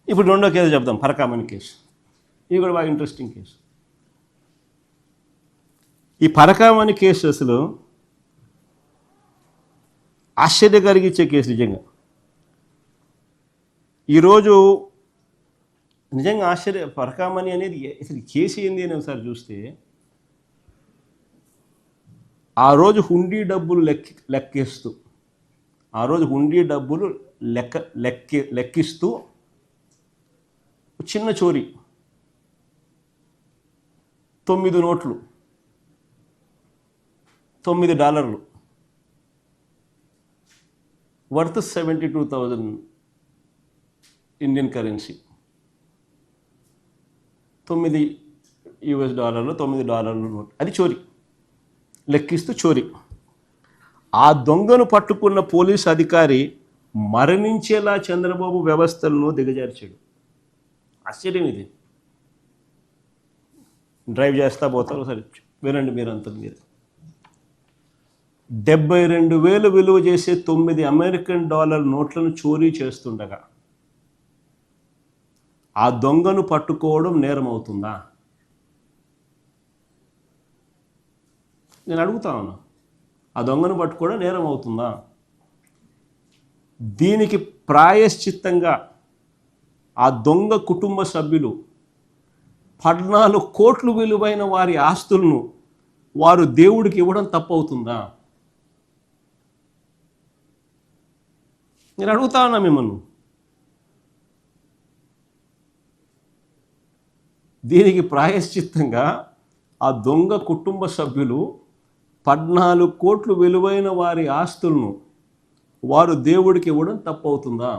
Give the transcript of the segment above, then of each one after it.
ఇప్పుడు రెండో కేసు చెప్దాం, పరకామణి కేసు. ఇది కూడా బాగా ఇంట్రెస్టింగ్ కేసు. ఈ పరకామణి కేసు అసలు ఆశ్చర్య కలిగించే కేసు నిజంగా. ఈరోజు నిజంగా పరకామణి అనేది అసలు కేసు ఏంది అని ఒకసారి చూస్తే, ఆ రోజు హుండీ డబ్బులు లెక్కిస్తూ లెక్కిస్తూ చిన్న చోరీ, 9 నోట్లు, $9 వర్త్ 72,000 ఇండియన్ కరెన్సీ, $9 నోట్, అది చోరీ, లెక్కిస్తూ చోరీ. ఆ దొంగను పట్టుకున్న పోలీసు అధికారి మరణించేలా చంద్రబాబు వ్యవస్థలను దిగజార్చాడు. ఆశ్చర్యం ఇది. డ్రైవ్ చేస్తా పోతారు, సరే వినండి మీరంతా. మీరు $72,000 విలువ చేసే $9 నోట్లను చోరీ చేస్తుండగా ఆ దొంగను పట్టుకోవడం నేరం అవుతుందా? నేను అడుగుతా ఉన్నా, ఆ దొంగను పట్టుకోవడం నేరం అవుతుందా? దీనికి ప్రాయశ్చిత్తంగా ఆ దొంగ కుటుంబ సభ్యులు 14 కోట్లు విలువైన వారి ఆస్తులను వారు దేవుడికి ఇవ్వడం తప్పవుతుందా? నేను అడుగుతా ఉన్నా మిమ్మల్ని. దీనికి ప్రాయశ్చిత్తంగా ఆ దొంగ కుటుంబ సభ్యులు 14 కోట్లు విలువైన వారి ఆస్తులను వారు దేవుడికి ఇవ్వడం తప్పవుతుందా?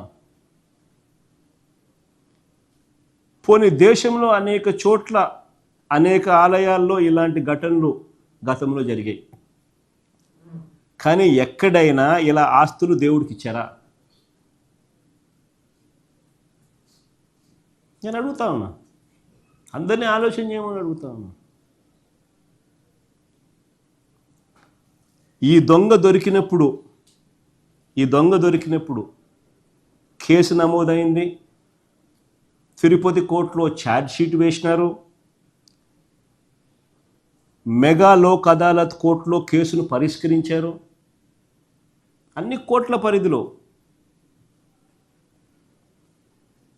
పోనీ దేశంలో అనేక చోట్ల అనేక ఆలయాల్లో ఇలాంటి ఘటనలు గతంలో జరిగాయి, కానీ ఎక్కడైనా ఇలా ఆస్తులు దేవుడికి ఇచ్చారా? నేను అడుగుతా ఉన్నా, అందరినీ ఆలోచన చేయమని అడుగుతా ఉన్నా. ఈ దొంగ దొరికినప్పుడు కేసు నమోదైంది, తిరుపతి కోర్టులో ఛార్జ్ షీట్ వేసినారు, మెగా లోక్ అదాలత్ కోర్టులో కేసును పరిష్కరించారు. అన్ని కోర్టుల పరిధిలో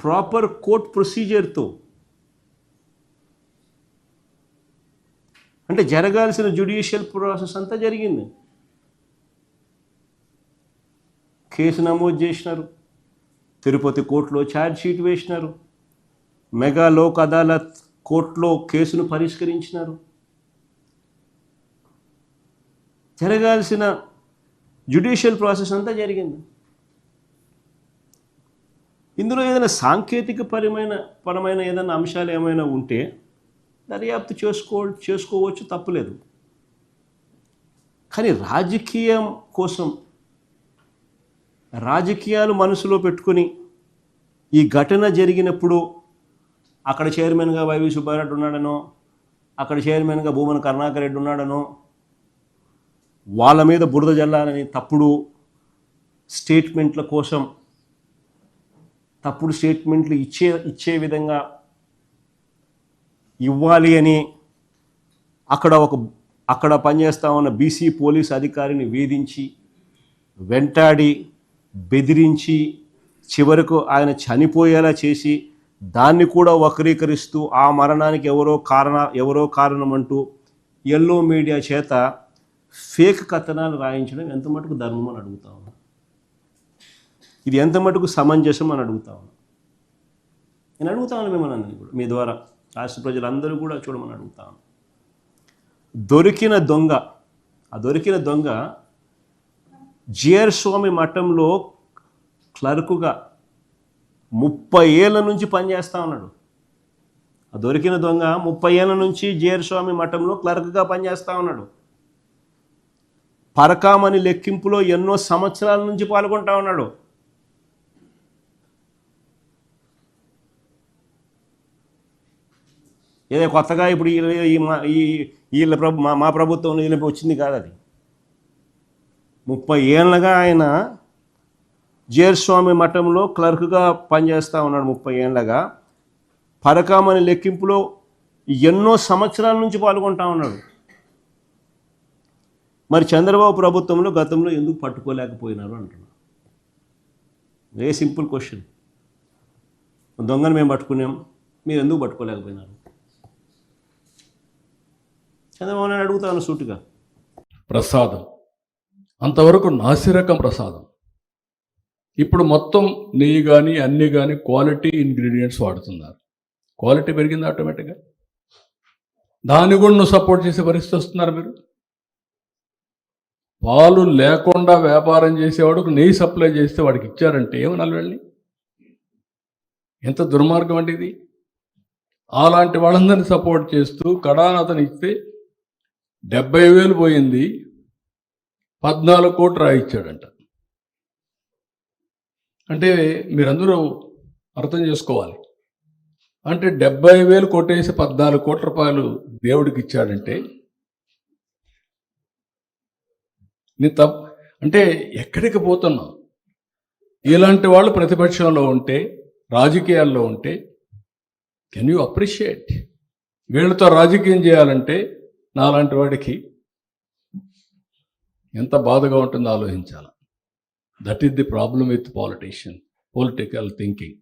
ప్రాపర్ కోర్ట్ ప్రొసీజర్తో, అంటే జరగాల్సిన జ్యుడిషియల్ ప్రాసెస్ అంతా జరిగింది. కేసు నమోదు చేసినారు, తిరుపతి కోర్టులో ఛార్జ్ షీట్ వేసినారు, మెగా లోక్ అదాలత్ కోర్టులో కేసును పరిష్కరించినారు. జరగాల్సిన జ్యుడిషియల్ ప్రాసెస్ అంతా జరిగింది. ఇందులో ఏదైనా సాంకేతిక పరమైన ఏదైనా అంశాలు ఏమైనా ఉంటే దర్యాప్తు చేసుకోవచ్చు, తప్పులేదు. కానీ రాజకీయాలు మనసులో పెట్టుకుని ఈ ఘటన జరిగినప్పుడు అక్కడ చైర్మన్గా వైవి సుబ్బారెడ్డి ఉన్నాడనో, అక్కడ చైర్మన్గా భూమన కరుణాకర్ రెడ్డి ఉన్నాడనో, వాళ్ళ మీద బురద జల్లాలని తప్పుడు స్టేట్మెంట్ల కోసం తప్పుడు స్టేట్మెంట్లు ఇచ్చే విధంగా ఇవ్వాలి అని అక్కడ పనిచేస్తా ఉన్న బీసీ పోలీస్ అధికారిని వేధించి, వెంటాడి, బెదిరించి, చివరకు ఆయన చనిపోయేలా చేసి, దాన్ని కూడా వక్రీకరిస్తూ ఆ మరణానికి ఎవరో కారణం అంటూ ఎల్లో మీడియా చేత ఫేక్ కథనాలు రాయించడం ఎంత మటుకు ధర్మం అని అడుగుతా ఉన్నా. ఇది ఎంత మటుకు సమంజసం అని అడుగుతా ఉన్నా. నేను అడుగుతా ఉన్నా మిమ్మల్ని అందరినీ కూడా, మీ ద్వారా రాష్ట్ర ప్రజలందరూ కూడా చూడమని అడుగుతా ఉన్నా. దొరికిన దొంగ జిఆర్ స్వామి మఠంలో క్లర్కుగా 30 ఏళ్ళ నుంచి పనిచేస్తూ ఉన్నాడు. ఆ దొరికిన దొంగ 30 ఏళ్ళ నుంచి జిఆర్ స్వామి మఠంలో క్లర్క్గా పనిచేస్తూ ఉన్నాడు. పరకామణి లెక్కింపులో ఎన్నో సంవత్సరాల నుంచి పాల్గొంటా ఉన్నాడు. ఏదో కొత్తగా ఇప్పుడు మా ప్రభుత్వం వచ్చింది కాదు. అది 30 ఏళ్ళగా ఆయన జేర్స్వామి మఠంలో క్లర్క్గా పనిచేస్తూ ఉన్నాడు 30 ఏళ్ళగా. పరకామణి లెక్కింపులో ఎన్నో సంవత్సరాల నుంచి పాల్గొంటా ఉన్నాడు. మరి చంద్రబాబు ప్రభుత్వంలో గతంలో ఎందుకు పట్టుకోలేకపోయినారు అంటున్నారు. ఏ సింపుల్ క్వశ్చన్. దొంగను మేము పట్టుకున్నాం, మీరు ఎందుకు పట్టుకోలేకపోయినారు? చంద్రబాబు నాయుడు అడుగుతాను సూటిగా. ప్రసాదం అంతవరకు నాసిరకం ప్రసాదం. ఇప్పుడు మొత్తం నెయ్యి కానీ అన్నీ కానీ క్వాలిటీ ఇంగ్రీడియంట్స్ వాడుతున్నారు. క్వాలిటీ పెరిగింది ఆటోమేటిక్గా. దాన్ని కూడా నువ్వు సపోర్ట్ చేసే పరిస్థితి వస్తున్నారు మీరు. పాలు లేకుండా వ్యాపారం చేసేవాడికి నెయ్యి సప్లై చేస్తే వాడికి ఇచ్చారంటే ఏమనాలి వెళ్ళి? ఎంత దుర్మార్గం అంటే ఇది. అలాంటి వాళ్ళందరినీ సపోర్ట్ చేస్తూ కడాన అతను ఇస్తే 70,000 పోయింది, 14 కోట్లు రాయిచ్చాడంట. అంటే మీరందరూ అర్థం చేసుకోవాలి. అంటే 70,000 కొట్టేసి 14 కోట్ల రూపాయలు దేవుడికి ఇచ్చాడంటే నీ అంటే ఎక్కడికి పోతున్నావు? ఇలాంటి వాళ్ళు ప్రతిపక్షంలో ఉంటే, రాజకీయాల్లో ఉంటే కెన్ యూ అప్రిషియేట్? వీళ్ళతో రాజకీయం చేయాలంటే నాలాంటి వాడికి ఎంత బాధగా ఉంటుందో ఆలోచించాలి. That is the problem with political thinking.